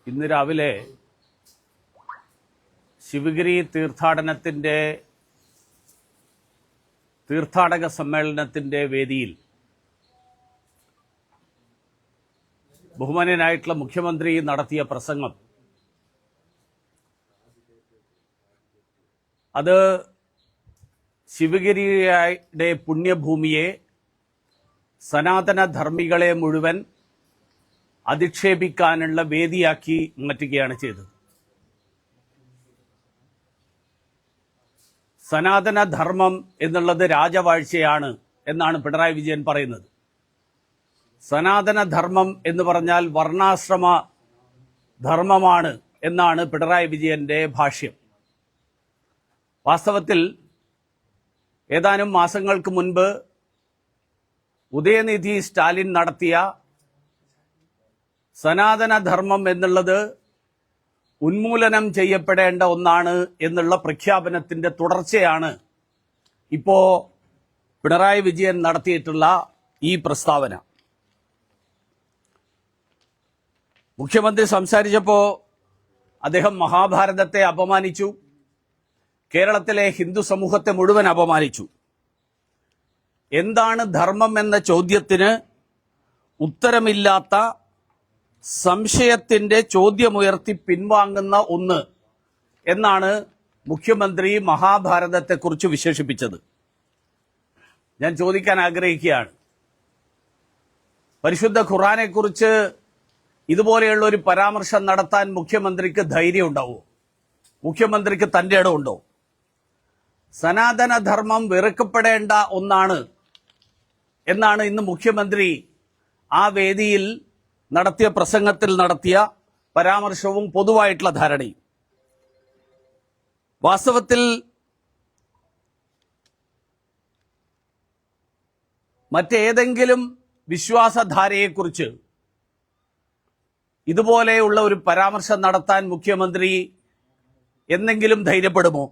ഇന്ന് രാവിലെ ശിവഗിരി തീർത്ഥാടക സമ്മേളനത്തിന്റെ വേദിയിൽ ബഹുമാന്യനായിട്ടുള്ള മുഖ്യമന്ത്രി നടത്തിയ പ്രസംഗം അത് ശിവഗിരിയുടെ പുണ്യഭൂമിയെ, സനാതന ധർമ്മികളെ മുഴുവൻ അധിക്ഷേപിക്കാനുള്ള വേദിയാക്കി മാറ്റുകയാണ് ചെയ്തത്. സനാതനധർമ്മം എന്നുള്ളത് രാജവാഴ്ചയാണ് എന്നാണ് പിണറായി വിജയൻ പറയുന്നത്. സനാതനധർമ്മം എന്ന് പറഞ്ഞാൽ വർണ്ണാശ്രമ ധർമ്മമാണ് എന്നാണ് പിണറായി വിജയന്റെ ഭാഷ്യം. വാസ്തവത്തിൽ ഏതാനും മാസങ്ങൾക്ക് മുൻപ് ഉദയനിധി സ്റ്റാലിൻ നടത്തിയ സനാതനധർമ്മം എന്നുള്ളത് ഉന്മൂലനം ചെയ്യപ്പെടേണ്ട ഒന്നാണ് എന്നുള്ള പ്രഖ്യാപനത്തിന്റെ തുടർച്ചയാണ് ഇപ്പോ പിണറായി വിജയൻ നടത്തിയിട്ടുള്ള ഈ പ്രസ്താവന. മുഖ്യമന്ത്രി സംസാരിച്ചപ്പോൾ അദ്ദേഹം മഹാഭാരതത്തെ അപമാനിച്ചു, കേരളത്തിലെ ഹിന്ദു സമൂഹത്തെ മുഴുവൻ അപമാനിച്ചു. എന്താണ് ധർമ്മം എന്ന ചോദ്യത്തിന് ഉത്തരമില്ലാത്ത, സംശയത്തിന്റെ ചോദ്യമുയർത്തി പിൻവാങ്ങുന്ന ഒന്ന് എന്നാണ് മുഖ്യമന്ത്രി മഹാഭാരതത്തെക്കുറിച്ച് വിശേഷിപ്പിച്ചത്. ഞാൻ ചോദിക്കാൻ ആഗ്രഹിക്കുകയാണ്, പരിശുദ്ധ ഖുർആനെക്കുറിച്ച് ഇതുപോലെയുള്ള ഒരു പരാമർശം നടത്താൻ മുഖ്യമന്ത്രിക്ക് ധൈര്യം ഉണ്ടാവുമോ? മുഖ്യമന്ത്രിക്ക് തന്റെ ഇടമുണ്ടോ? സനാതനധർമ്മം വെറുക്കപ്പെടേണ്ട ഒന്നാണ് എന്നാണ് ഇന്ന് മുഖ്യമന്ത്രി ആ വേദിയിൽ നടത്തിയ പ്രസംഗത്തിൽ നടത്തിയ പരാമർശവും പൊതുവായിട്ടുള്ള ധാരണയും. വാസ്തവത്തിൽ മറ്റേതെങ്കിലും വിശ്വാസധാരയെക്കുറിച്ച് ഇതുപോലെയുള്ള ഒരു പരാമർശം നടത്താൻ മുഖ്യമന്ത്രി എന്തെങ്കിലും ധൈര്യപ്പെടുമോ?